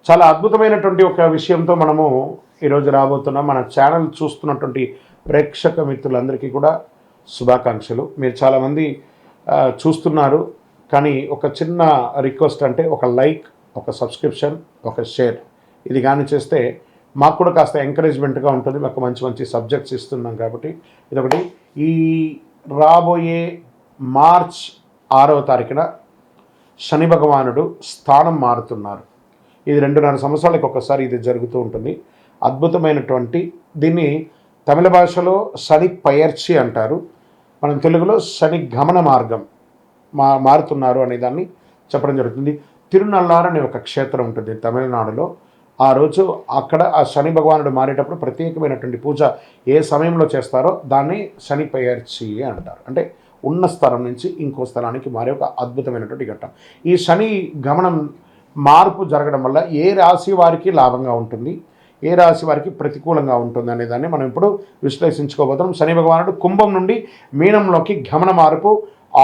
చాలా అద్భుతమైనటువంటి ఒక విషయంతో మనము ఈరోజు రాబోతున్నాం. మన ఛానల్ చూస్తున్నటువంటి ప్రేక్షక మిత్రులందరికీ కూడా శుభాకాంక్షలు. మీరు చాలామంది చూస్తున్నారు, కానీ ఒక చిన్న రిక్వెస్ట్, అంటే ఒక లైక్, ఒక సబ్స్క్రిప్షన్, ఒక షేర్ ఇది కానీ చేస్తే మాకు కూడా కాస్త ఎంకరేజ్మెంట్గా ఉంటుంది. మాకు మంచి మంచి సబ్జెక్ట్స్ ఇస్తున్నాం కాబట్టి ఇదొకటి. ఈ రాబోయే మార్చ్ 6వ తారీఖున శని భగవానుడు స్థానం మారుతున్నారు. ఇది 2.5 సంవత్సరాలకు ఒకసారి ఇది జరుగుతూ ఉంటుంది. అద్భుతమైనటువంటి దీన్ని తమిళ భాషలో శని పయర్చి అంటారు, మనం తెలుగులో శని గమన మార్గం మారుతున్నారు అనే దాన్ని చెప్పడం జరుగుతుంది. తిరునల్లార్ అనే ఒక క్షేత్రం ఉంటుంది తమిళనాడులో. ఆ రోజు అక్కడ ఆ శని భగవానుడు మారేటప్పుడు ప్రత్యేకమైనటువంటి పూజ ఏ సమయంలో చేస్తారో దాన్ని శని పయర్చి అంటారు. అంటే ఉన్న స్థలం నుంచి ఇంకో స్థలానికి మారే ఒక అద్భుతమైనటువంటి ఘట్టం. ఈ శని గమనం మార్పు జరగడం వల్ల ఏ రాశి వారికి లాభంగా ఉంటుంది, ఏ రాశి వారికి ప్రతికూలంగా ఉంటుంది అనే దాన్ని మనం ఇప్పుడు విశ్లేషించుకోబోతున్నాం. శని భగవానుడు కుంభం నుండి మీనంలోకి గమన మార్పు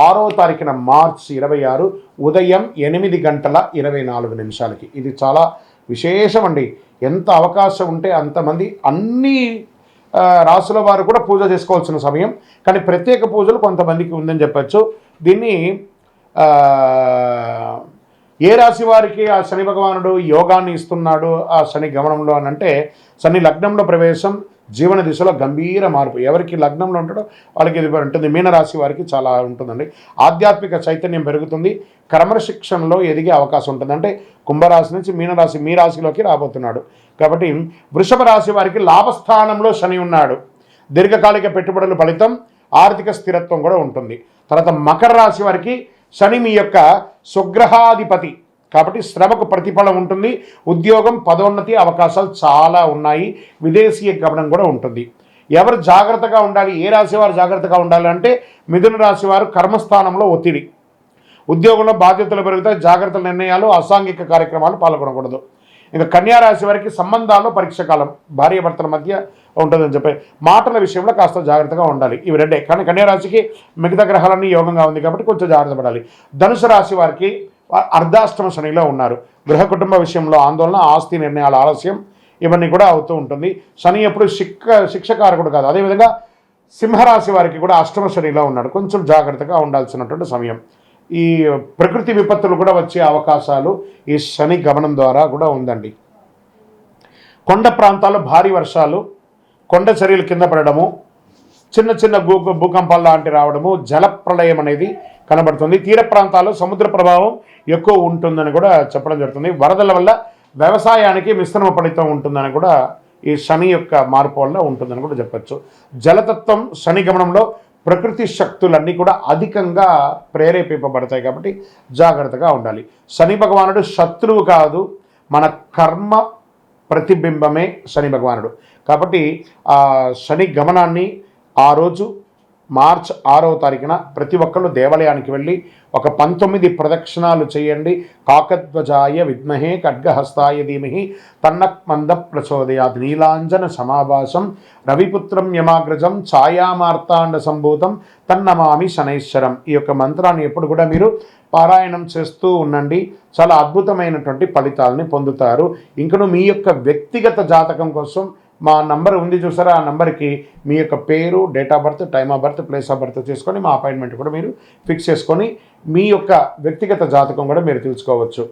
6వ తారీఖున మార్చి 26 ఉదయం 8:24 ఇది చాలా విశేషం అండి. ఎంత అవకాశం ఉంటే అంతమంది అన్ని రాసుల వారు కూడా పూజ చేసుకోవాల్సిన సమయం, కానీ ప్రత్యేక పూజలు కొంతమందికి ఉందని చెప్పచ్చు. దీన్ని ఏ రాశి వారికి ఆ శని భగవానుడు యోగాన్ని ఇస్తున్నాడు ఆ శని గమనంలో అని అంటే, శని లగ్నంలో ప్రవేశం, జీవన దిశలో గంభీర మార్పు. ఎవరికి లగ్నంలో ఉంటాడో వాళ్ళకి ఇది ఉంటుంది. మీనరాశి వారికి చాలా ఉంటుందండి. ఆధ్యాత్మిక చైతన్యం పెరుగుతుంది, క్రమశిక్షణలో ఎదిగే అవకాశం ఉంటుంది. అంటే కుంభరాశి నుంచి మీనరాశి మీ రాశిలోకి రాబోతున్నాడు కాబట్టి వృషభ రాశి వారికి లాభస్థానంలో శని ఉన్నాడు. దీర్ఘకాలిక పెట్టుబడుల ఫలితం, ఆర్థిక స్థిరత్వం కూడా ఉంటుంది. తర్వాత మకర రాశి వారికి శని మీ యొక్క స్వగ్రహాధిపతి కాబట్టి శ్రమకు ప్రతిఫలం ఉంటుంది. ఉద్యోగం, పదోన్నతి అవకాశాలు చాలా ఉన్నాయి. విదేశీయ గమనం కూడా ఉంటుంది. ఎవరు జాగ్రత్తగా ఉండాలి, ఏ రాశి వారు జాగ్రత్తగా ఉండాలి అంటే మిథున రాశి వారు కర్మస్థానంలో ఒత్తిడి, ఉద్యోగంలో బాధ్యతలు పెరుగుతాయి, జాగ్రత్తల నిర్ణయాలు, అసాంఘిక కార్యక్రమాలు పాల్గొనకూడదు. ఇంకా కన్యా రాశి వారికి సంబంధాల్లో పరీక్ష కాలం, భార్యాభర్తల మధ్య ఉంటుందని చెప్పి మాటల విషయంలో కాస్త జాగ్రత్తగా ఉండాలి. ఇవి రెండే. కానీ కన్యా రాశికి మిగతా గ్రహాలన్నీ యోగంగా ఉంది కాబట్టి కొంచెం జాగ్రత్త పడాలి. ధనుసు రాశి వారికి అర్ధాష్టమ శనిలో ఉన్నారు. గృహ కుటుంబ విషయంలో ఆందోళన, ఆస్తి నిర్ణయాల ఆలస్యం ఇవన్నీ కూడా అవుతూ ఉంటుంది. శని ఎప్పుడు శిక్షకారకుడు కాదు. అదేవిధంగా సింహరాశి వారికి కూడా అష్టమ శనిలో ఉన్నాడు. కొంచెం జాగ్రత్తగా ఉండాల్సినటువంటి సమయం. ఈ ప్రకృతి విపత్తులు కూడా వచ్చే అవకాశాలు ఈ శని గమనం ద్వారా కూడా ఉందండి. కొండ ప్రాంతాల్లో భారీ వర్షాలు, కొండ చర్యలు కింద పడడము, చిన్న చిన్న భూకంపాలు లాంటి రావడము, జల ప్రళయం అనేది కనబడుతుంది. తీర ప్రాంతాల్లో సముద్ర ప్రభావం ఎక్కువ ఉంటుందని కూడా చెప్పడం జరుగుతుంది. వరదల వల్ల వ్యవసాయానికి మిశ్రమ ఫలితం ఉంటుందని కూడా ఈ శని యొక్క మార్పు వల్ల ఉంటుందని కూడా చెప్పచ్చు. జలతత్వం శని గమనంలో ప్రకృతి శక్తులన్నీ కూడా అధికంగా ప్రేరేపింపబడతాయి కాబట్టి జాగ్రత్తగా ఉండాలి. శని భగవానుడు శత్రువు కాదు, మన కర్మ ప్రతిబింబమే శని భగవానుడు. కాబట్టి ఆ శని గమనాన్ని ఆ రోజు మార్చ్ 6వ తారీఖున ప్రతి ఒక్కళ్ళు దేవాలయానికి వెళ్ళి ఒక 19 ప్రదక్షిణాలు చేయండి. కాకధ్వజాయ విద్మహే ఖడ్గహస్తాయ ధీమహి తన్నః ప్రచోదయాత్. నీలాంజన సమాభాసం రవిపుత్రం యమాగ్రజం ఛాయామార్తాండ సంభూతం తన్నమామి శనైశ్వరం. ఈ యొక్క మంత్రాన్ని ఎప్పుడు కూడా మీరు పారాయణం చేస్తూ ఉండండి. చాలా అద్భుతమైనటువంటి ఫలితాలని పొందుతారు. ఇంకను మీ యొక్క వ్యక్తిగత జాతకం కోసం మా నంబర్ ఉంది చూసారా, ఆ నంబర్కి మీ యొక్క పేరు, date of birth, time of birth, place of birth చేసుకొని మా అపాయింట్మెంట్ కూడా మీరు ఫిక్స్ చేసుకొని మీ యొక్క వ్యక్తిగత జాతకం కూడా మీరు తెలుసుకోవచ్చు.